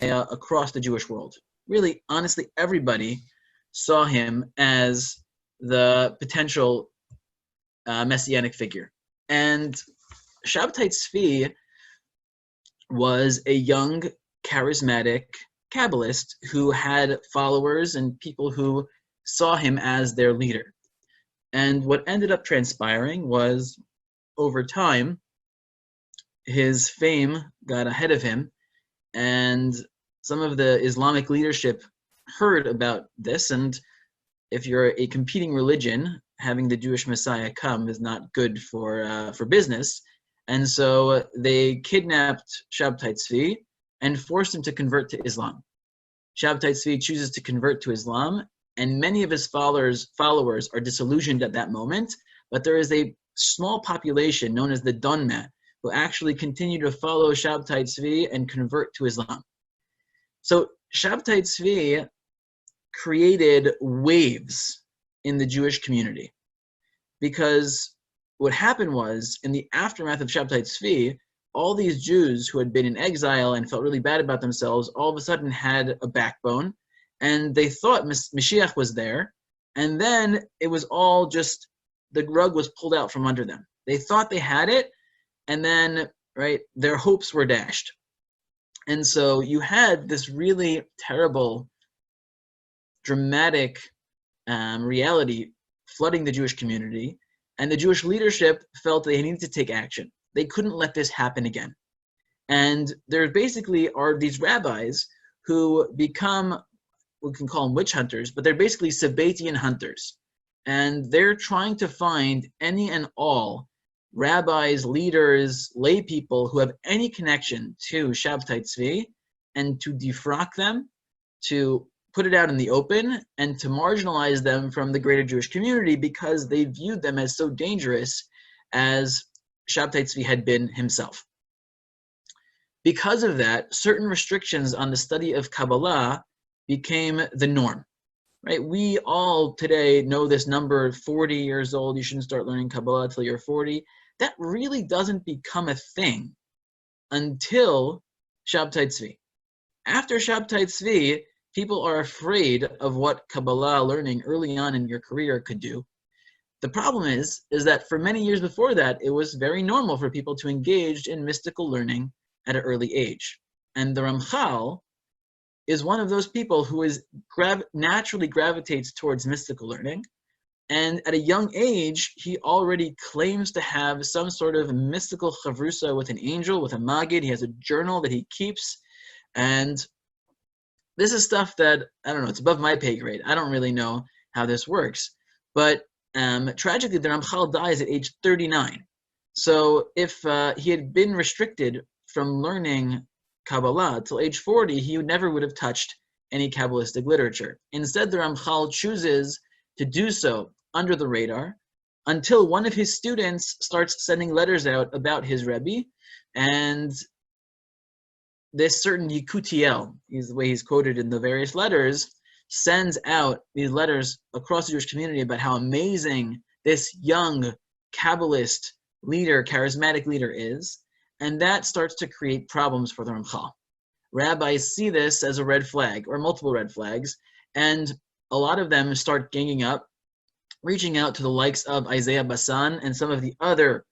across the Jewish world. Really, honestly, everybody saw him as the potential messianic figure. And Shabtai Tzvi was a young, charismatic Kabbalist who had followers and people who saw him as their leader. And what ended up transpiring was, over time, his fame got ahead of him, and some of the Islamic leadership heard about this, and if you're a competing religion, having the Jewish Messiah come is not good for business. And so they kidnapped Shabtai Tzvi and forced him to convert to Islam. Shabtai Tzvi chooses to convert to Islam, and many of his followers are disillusioned at that moment, but there is a small population known as the Donma who actually continue to follow Shabtai Tzvi and convert to Islam. So Shabtai Tzvi created waves in the Jewish community, because what happened was, in the aftermath of Shabtai Tzvi, all these Jews who had been in exile and felt really bad about themselves all of a sudden had a backbone, and they thought Mashiach was there, and then it was all just, the rug was pulled out from under them. They thought they had it, and then, right, their hopes were dashed. And so you had this really terrible, dramatic reality flooding the Jewish community, and the Jewish leadership felt they needed to take action. They couldn't let this happen again. And there basically are these rabbis who become, we can call them witch hunters, but they're basically Sabbatian hunters. And they're trying to find any and all rabbis, leaders, lay people who have any connection to Shabtai Tzvi, and to defrock them, to put it out in the open, and to marginalize them from the greater Jewish community, because they viewed them as so dangerous as Shabtai Tzvi had been himself. Because of that, certain restrictions on the study of Kabbalah became the norm. Right? We all today know this number, 40 years old, you shouldn't start learning Kabbalah until you're 40. That really doesn't become a thing until Shabtai Tzvi. After Shabtai Tzvi, people are afraid of what Kabbalah learning early on in your career could do. The problem is that for many years before that, it was very normal for people to engage in mystical learning at an early age. And the Ramchal is one of those people who naturally gravitates towards mystical learning. And at a young age, he already claims to have some sort of mystical chavrusa with an angel, with a magid. He has a journal that he keeps. And this is stuff that, I don't know, it's above my pay grade. I don't really know how this works. But tragically, the Ramchal dies at age 39. So if he had been restricted from learning Kabbalah till age 40, he never would have touched any Kabbalistic literature. Instead, the Ramchal chooses to do so under the radar until one of his students starts sending letters out about his Rabbi, and this certain Yekutiel, is the way he's quoted in the various letters, sends out these letters across the Jewish community about how amazing this young Kabbalist leader, charismatic leader is, and that starts to create problems for the Ramchal. Rabbis see this as a red flag, or multiple red flags, and a lot of them start ganging up, reaching out to the likes of Isaiah Bassan and some of the other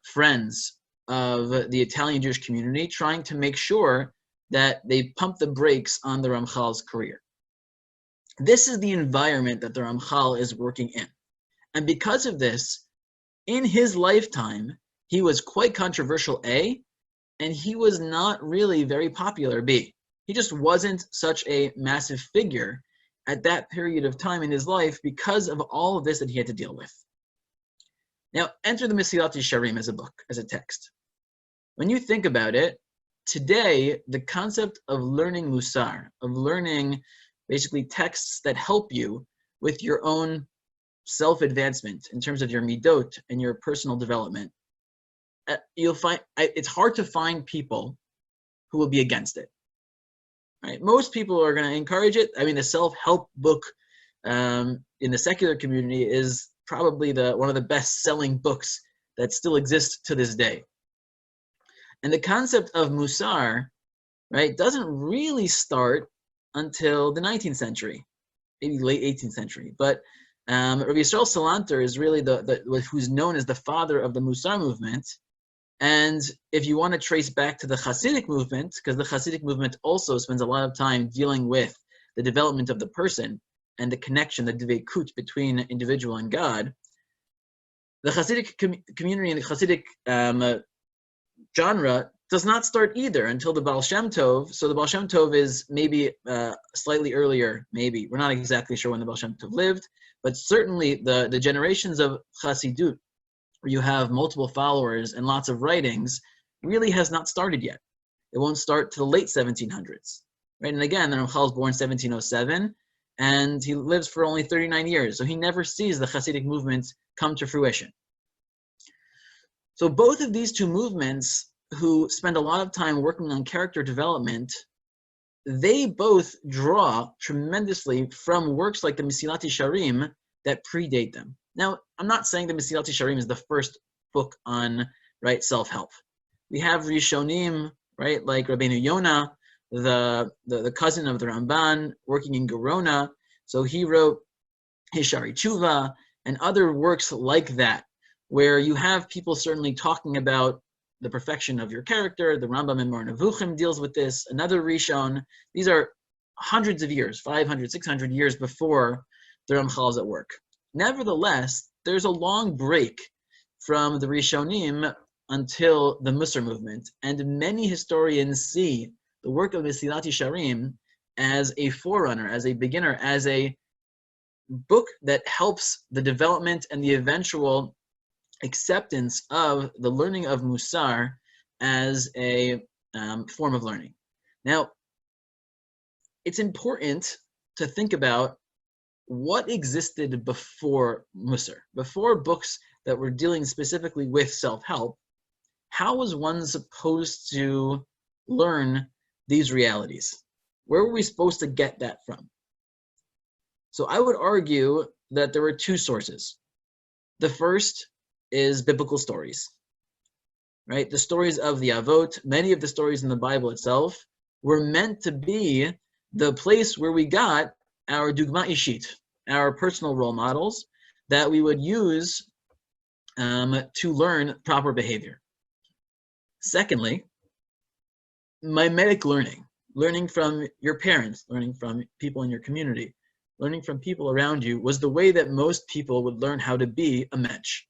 friends of the Italian Jewish community, trying to make sure that they pump the brakes on the Ramchal's career. This is the environment that the Ramchal is working in. And because of this, in his lifetime, he was quite controversial, A, and he was not really very popular, B. He just wasn't such a massive figure at that period of time in his life because of all of this that he had to deal with. Now, enter the Mesilat Yesharim as a book, as a text. When you think about it, today, the concept of learning Musar, of learning basically texts that help you with your own self-advancement in terms of your midot and your personal development, you'll find it's hard to find people who will be against it. Right? Most people are going to encourage it. I mean, the self-help book in the secular community is probably one of the best-selling books that still exists to this day. And the concept of Musar, right, doesn't really start until the 19th century, maybe late 18th century. But Rabbi Yisrael Salanter is really who's known as the father of the Musar movement. And if you want to trace back to the Hasidic movement, because the Hasidic movement also spends a lot of time dealing with the development of the person and the connection, the dveikut between individual and God, the Hasidic community and the Hasidic genre does not start either until the Baal Shem Tov. So the Baal Shem Tov is maybe slightly earlier, maybe. We're not exactly sure when the Baal Shem Tov lived, but certainly the generations of Hasidut, where you have multiple followers and lots of writings, really has not started yet. It won't start to the late 1700s. Right? And again, the Ramchal is born 1707, and he lives for only 39 years. So he never sees the Hasidic movement come to fruition. So both of these two movements, who spend a lot of time working on character development, they both draw tremendously from works like the Mesilat Yesharim that predate them. Now, I'm not saying the Mesilat Yesharim is the first book on, right, self-help. We have Rishonim, right, like Rabbeinu Yonah, the cousin of the Ramban, working in Gerona. So he wrote his Shari Tshuva and other works like that, where you have people certainly talking about the perfection of your character. The Rambam in Mar Nevuchim deals with this. Another Rishon. These are hundreds of years, 500, 600 years before the Ramchal is at work. Nevertheless, there's a long break from the Rishonim until the Musar movement, and many historians see the work of Mesilat Yesharim as a forerunner, as a beginner, as a book that helps the development and the eventual acceptance of the learning of Musar as a form of learning. Now, it's important to think about what existed before Musar, before books that were dealing specifically with self-help. How was one supposed to learn these realities? Where were we supposed to get that from? So I would argue that there were two sources. The first is biblical stories, right? The stories of the Avot, many of the stories in the Bible itself, were meant to be the place where we got our dugma ishit, our personal role models that we would use to learn proper behavior. Secondly, mimetic learning, learning from your parents, learning from people in your community, learning from people around you, was the way that most people would learn how to be a mensch.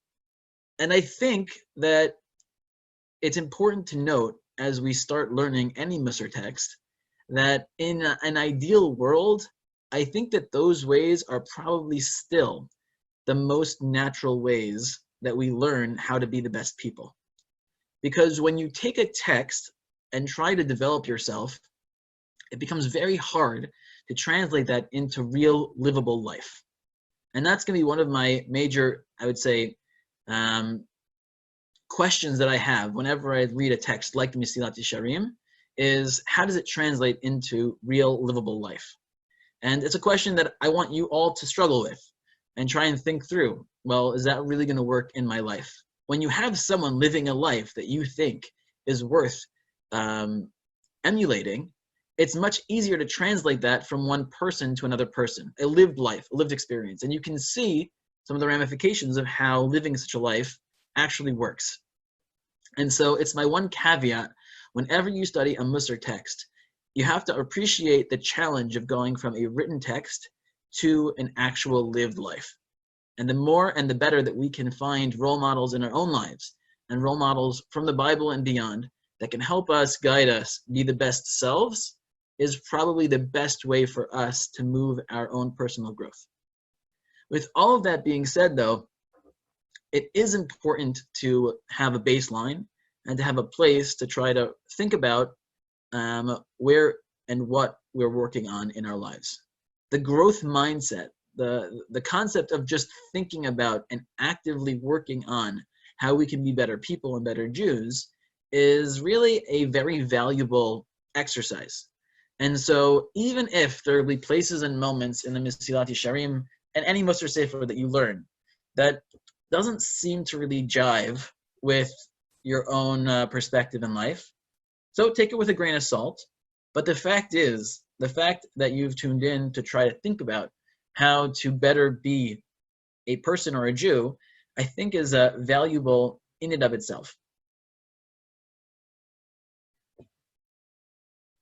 And I think that it's important to note, as we start learning any Musar text, that in an ideal world, I think that those ways are probably still the most natural ways that we learn how to be the best people. Because when you take a text and try to develop yourself, it becomes very hard to translate that into real livable life. And that's going to be one of my major, I would say, questions that I have whenever I read a text like the Mesilat Yesharim is, how does it translate into real livable life? And it's a question that I want you all to struggle with and try and think through. Well, is that really going to work in my life? When you have someone living a life that you think is worth emulating, it's much easier to translate that from one person to another person, a lived life, a lived experience. And you can see some of the ramifications of how living such a life actually works. And so it's my one caveat: whenever you study a Musar text, you have to appreciate the challenge of going from a written text to an actual lived life. And the more and the better that we can find role models in our own lives, and role models from the Bible and beyond that can help us, guide us, be the best selves, is probably the best way for us to move our own personal growth. With all of that being said, though, it is important to have a baseline and to have a place to try to think about where and what we're working on in our lives. The growth mindset, the concept of just thinking about and actively working on how we can be better people and better Jews, is really a very valuable exercise. And so even if there will be places and moments in the Mesilat Yesharim and any Musar Sefer that you learn that doesn't seem to really jive with your own perspective in life, so take it with a grain of salt. But the fact that you've tuned in to try to think about how to better be a person or a Jew, I think is valuable in and of itself.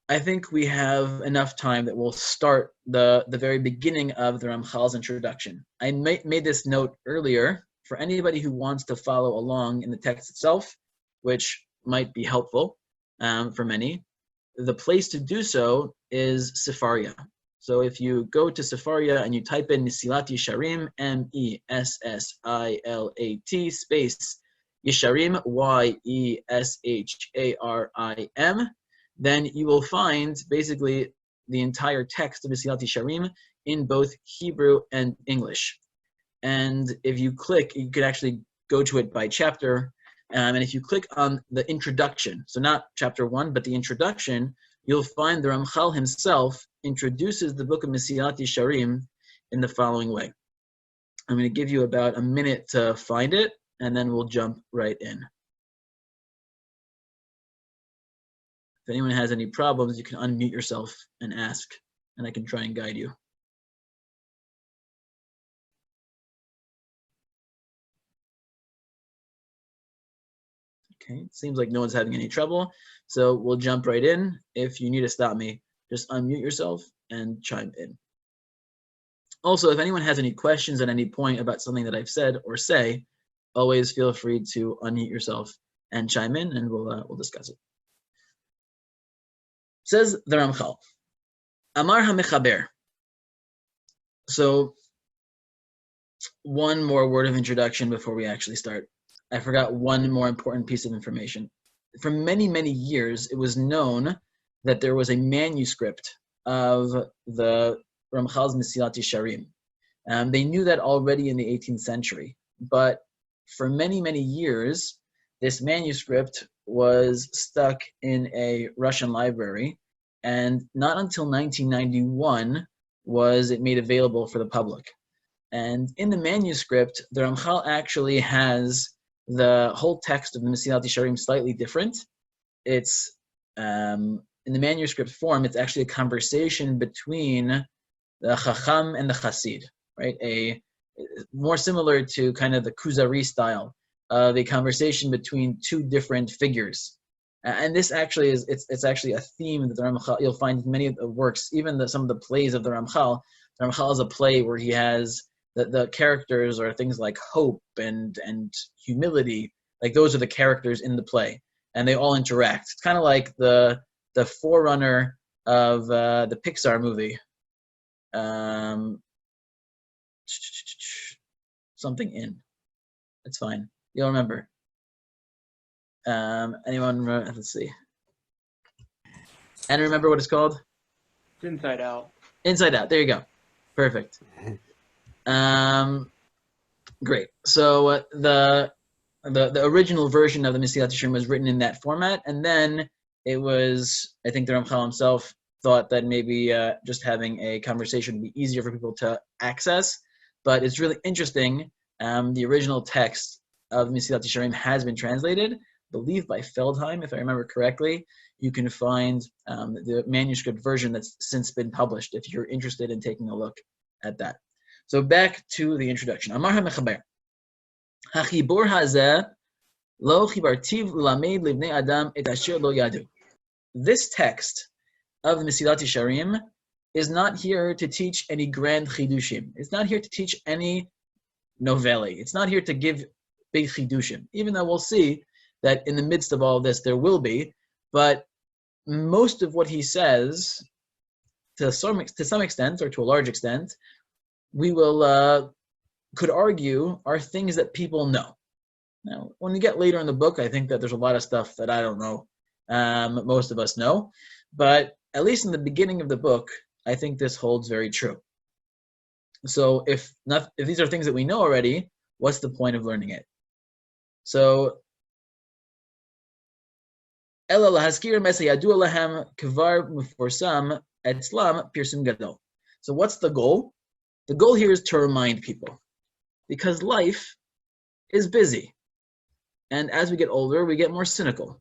I think we have enough time that we'll start the very beginning of the Ramchal's introduction. I made this note earlier for anybody who wants to follow along in the text itself, which might be helpful for many. The place to do so is Sefaria. So if you go to Sefaria and you type in Mesilat Yesharim, Messilat space Yesharim, Yesharim, then you will find basically the entire text of Mesilat Yesharim in both Hebrew and English. And if you click, you could actually go to it by chapter. And if you click on the introduction, so not chapter 1, but the introduction, you'll find the Ramchal himself introduces the book of Mesilat Yesharim in the following way. I'm going to give you about a minute to find it, and then we'll jump right in. If anyone has any problems, you can unmute yourself and ask, and I can try and guide you. Okay, it seems like no one's having any trouble, so we'll jump right in. If you need to stop me, just unmute yourself and chime in. Also, if anyone has any questions at any point about something that I've said or say, always feel free to unmute yourself and chime in, and we'll discuss it. Says the Ramchal, Amar HaMechaber. So, one more word of introduction before we actually start. I forgot one more important piece of information. For many, many years, it was known that there was a manuscript of the Ramchal's Mesilat Yesharim. They knew that already in the 18th century, but for many, many years, this manuscript was stuck in a Russian library, and not until 1991 was it made available for the public. And in the manuscript, the Ramchal actually has the whole text of the Mesilat Yesharim slightly different. It's in the manuscript form, it's actually a conversation between the Chacham and the Chassid, right? A more similar to kind of the Kuzari style of a conversation between two different figures. And this actually is, it's actually a theme that the Ramchal, you'll find in many of the works, even some of the plays of the Ramchal. The Ramchal is a play where he has the characters are things like hope and humility, like those are the characters in the play, and they all interact. It's kind of like the forerunner of the Pixar movie, something in. It's fine. You'll remember. Anyone? Let's see. And remember what it's called? Inside Out. Inside Out. There you go. Perfect. Great. So the original version of the Mesilat Yesharim was written in that format, and then it was, I think the Ramchal himself thought that maybe just having a conversation would be easier for people to access. But it's really interesting. The original text of Mesilat Yesharim has been translated, I believe by Feldheim, if I remember correctly. You can find the manuscript version that's since been published if you're interested in taking a look at that. So back to the introduction. Amar HaMechaber. HaChibur hazeh lo chibartiv lamed livnei adam et asher lo yadu. This text of the Mesilat Yesharim is not here to teach any grand chidushim. It's not here to teach any novelli. It's not here to give big chidushim, even though we'll see that in the midst of all of this there will be. But most of what he says, to some extent, or to a large extent, we will could argue are things that people know. Now, when we get later in the book, I think that there's a lot of stuff that I don't know. Most of us know, but at least in the beginning of the book, I think this holds very true. So if these are things that we know already, what's the point of learning it? So so what's the goal? The goal here is to remind people, because life is busy. And as we get older, we get more cynical.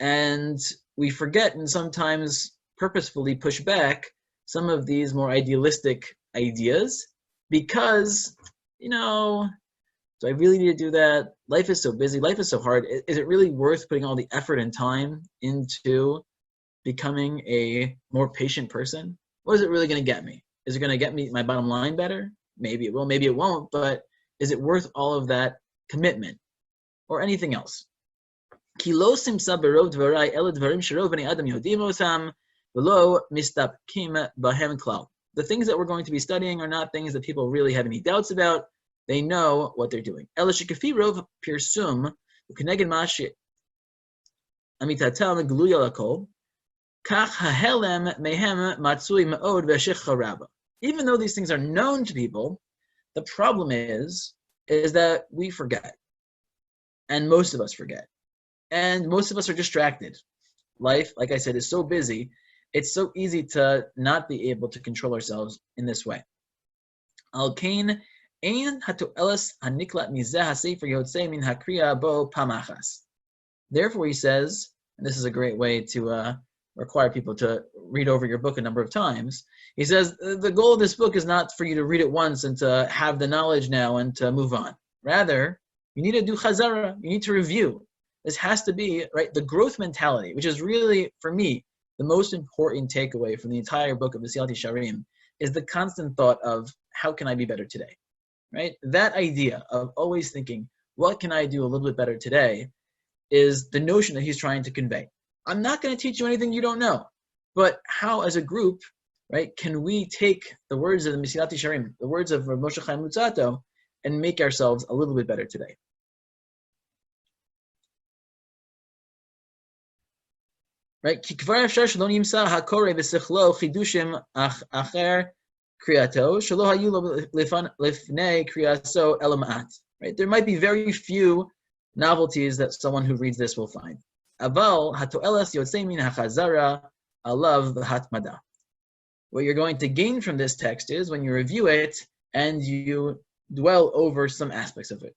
And we forget, and sometimes purposefully push back some of these more idealistic ideas because, do I really need to do that? Life is so busy. Life is so hard. Is it really worth putting all the effort and time into becoming a more patient person? What is it really going to get me? Is it going to get me my bottom line better? Maybe it will, maybe it won't, but is it worth all of that commitment or anything else? The things that we're going to be studying are not things that people really have any doubts about. They know what they're doing. Even though these things are known to people, the problem is that we forget. And most of us forget. And most of us are distracted. Life, like I said, is so busy. It's so easy to not be able to control ourselves in this way. Therefore, he says, and this is a great way to require people to read over your book a number of times. He says, the goal of this book is not for you to read it once and to have the knowledge now and to move on. Rather, you need to do chazara. You need to review. This has to be, right, the growth mentality, which is really, for me, the most important takeaway from the entire book of Mesiyat Yesharim, is the constant thought of, how can I be better today? Right? That idea of always thinking, what can I do a little bit better today, is the notion that he's trying to convey. I'm not going to teach you anything you don't know, but how, as a group, right, can we take the words of the Mesiyat Yesharim, the words of Rav Moshe Chaim Luzzatto, and make ourselves a little bit better today? Right? Right? There might be very few novelties that someone who reads this will find. What you're going to gain from this text is when you review it and you dwell over some aspects of it.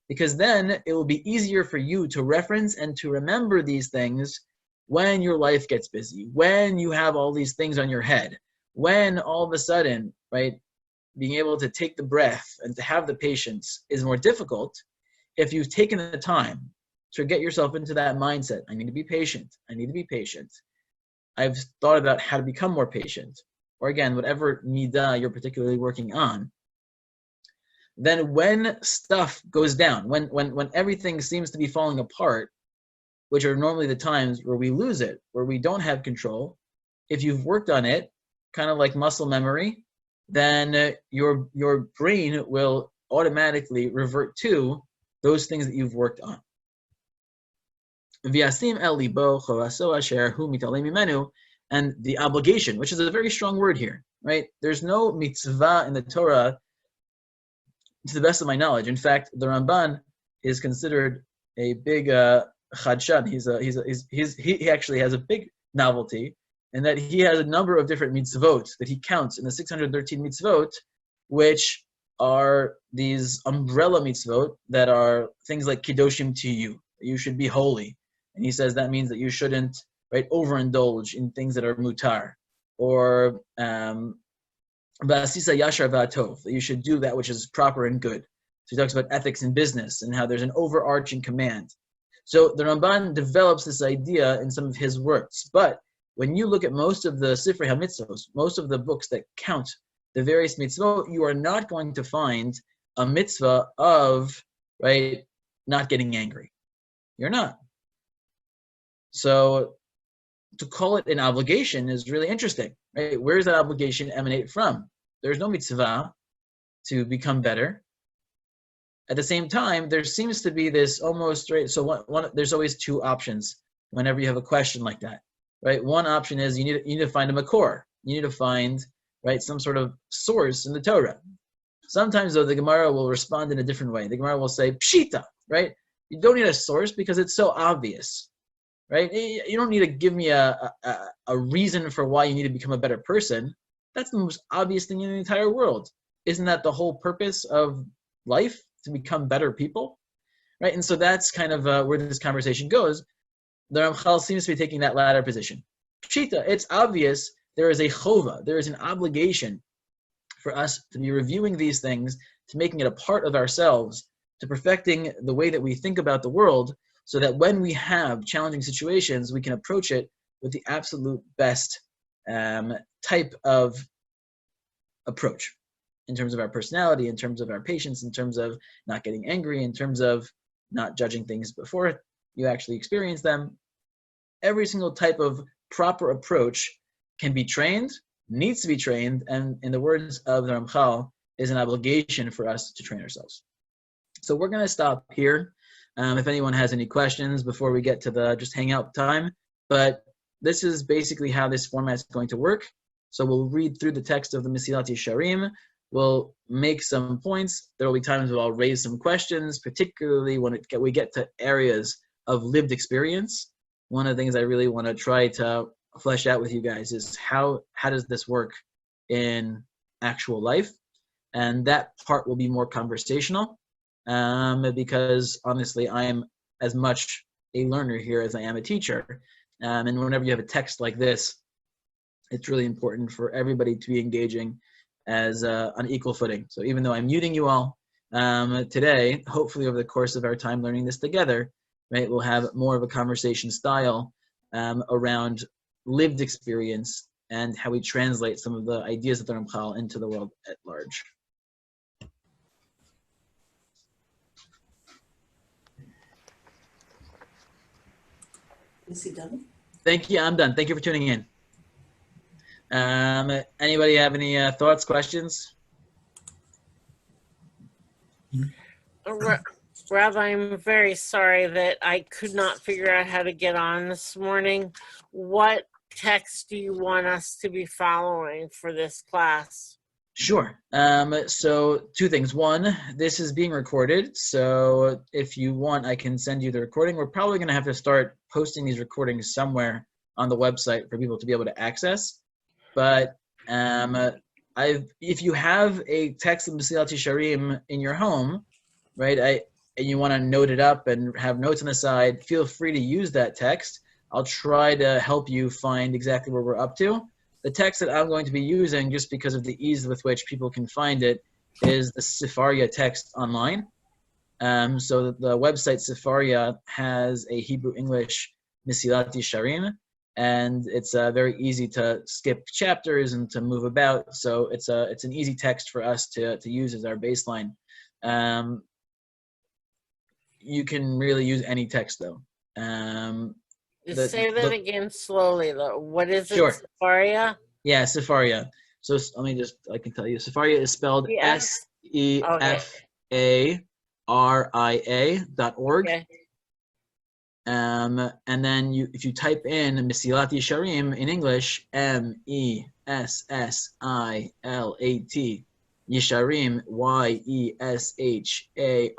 Because then it will be easier for you to reference and to remember these things when your life gets busy, when you have all these things on your head, when all of a sudden, right, being able to take the breath and to have the patience is more difficult. If you've taken the time to get yourself into that mindset, I need to be patient, I need to be patient. I've thought about how to become more patient, or again, whatever midah you're particularly working on. Then when stuff goes down, when everything seems to be falling apart, which are normally the times where we lose it, where we don't have control, if you've worked on it, kind of like muscle memory, then your brain will automatically revert to those things that you've worked on. And the obligation, which is a very strong word here, right? There's no mitzvah in the Torah, to the best of my knowledge. In fact, the Ramban is considered a big chadshan. He actually has a big novelty, in that he has a number of different mitzvot that he counts in the 613 mitzvot, which are these umbrella mitzvot that are things like kiddushim to you. You should be holy. And he says that means that you shouldn't, right, overindulge in things that are mutar. Or Ba'asisa yashar v'atov, that you should do that which is proper and good. So he talks about ethics in business and how there's an overarching command. So the Ramban develops this idea in some of his works. But when you look at most of the Sifrei HaMitzvos, most of the books that count the various mitzvot, you are not going to find a mitzvah of, right, not getting angry. You're not. So to call it an obligation is really interesting, right? Where does that obligation emanate from? There's no mitzvah to become better. At the same time, there seems to be this almost, right? So there's always two options whenever you have a question like that, right? One option is you need to find a makor. You need to find, right, some sort of source in the Torah. Sometimes, though, the Gemara will respond in a different way. The Gemara will say, pshita, right? You don't need a source because it's so obvious, right? You don't need to give me a reason for why you need to become a better person. That's the most obvious thing in the entire world. Isn't that the whole purpose of life, to become better people? right? And so that's kind of where this conversation goes. The Ramchal seems to be taking that latter position. Pshita, it's obvious there is a chova, there is an obligation for us to be reviewing these things, to making it a part of ourselves, to perfecting the way that we think about the world, so that when we have challenging situations, we can approach it with the absolute best type of approach in terms of our personality, in terms of our patience, in terms of not getting angry, in terms of not judging things before you actually experience them. Every single type of proper approach can be trained, needs to be trained, and in the words of the Ramchal, is an obligation for us to train ourselves. So we're going to stop here. If anyone has any questions before we get to the just hang out time, but this is basically how this format is going to work. So we'll read through the text of the Mesilat Yesharim. We'll make some points. There will be times where I'll raise some questions, particularly when we get to areas of lived experience. One of the things I really want to try to flesh out with you guys is how does this work in actual life? And that part will be more conversational because honestly, I am as much a learner here as I am a teacher. And whenever you have a text like this, it's really important for everybody to be engaging as on equal footing. So even though I'm muting you all today, hopefully over the course of our time learning this together, right, we'll have more of a conversation style around lived experience and how we translate some of the ideas of the Ramchal into the world at large. Is he done? Thank you. I'm done. Thank you for tuning in. Anybody have any thoughts, questions? Rabbi, I'm very sorry that I could not figure out how to get on this morning. What text do you want us to be following for this class? Sure. So two things. One, this is being recorded. So if you want, I can send you the recording. We're probably going to have to start posting these recordings somewhere on the website for people to be able to access. But if you have a text of Mesilat Yesharim in your home, right, and you want to note it up and have notes on the side, feel free to use that text. I'll try to help you find exactly where we're up to. The text that I'm going to be using, just because of the ease with which people can find it, is the Sefaria text online. So the website Sefaria has a Hebrew-English Mesilat Yesharim, and it's very easy to skip chapters and to move about. So it's an easy text for us to use as our baseline. You can really use any text though. Say that again slowly though. What is it? Sure. Sefaria? Yeah, Sefaria. So I can tell you. Sefaria is spelled SEFARIA.org. Okay. And then if you type in Mesilat Yesharim in English, MESSILAT, Yesharim,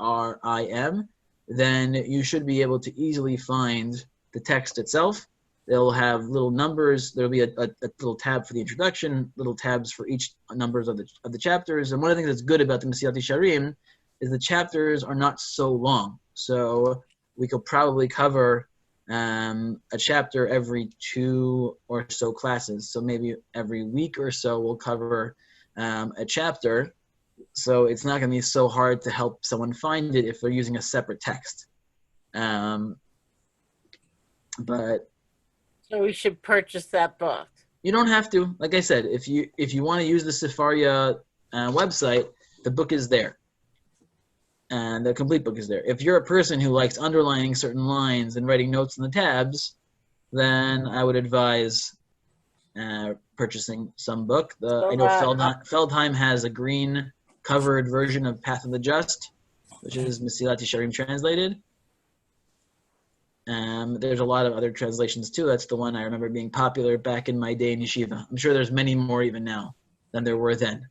YESHARIM, then you should be able to easily find the text itself. They'll have little numbers. There'll be a little tab for the introduction, little tabs for each numbers of the chapters. And one of the things that's good about the Mesilat Yesharim is the chapters are not so long. So we could probably cover a chapter every 2 or so classes. So maybe every week or so we'll cover a chapter. So it's not going to be so hard to help someone find it if they're using a separate text. But so we should purchase that book. You don't have to. Like I said, if you want to use the Sefaria website, the book is there. And the complete book is there. If you're a person who likes underlining certain lines and writing notes in the tabs, then I would advise purchasing some book. I know Feldheim has a green covered version of Path of the Just, which is Mesilat Yesharim translated. There's a lot of other translations too. That's the one I remember being popular back in my day in yeshiva. I'm sure there's many more even now than there were then.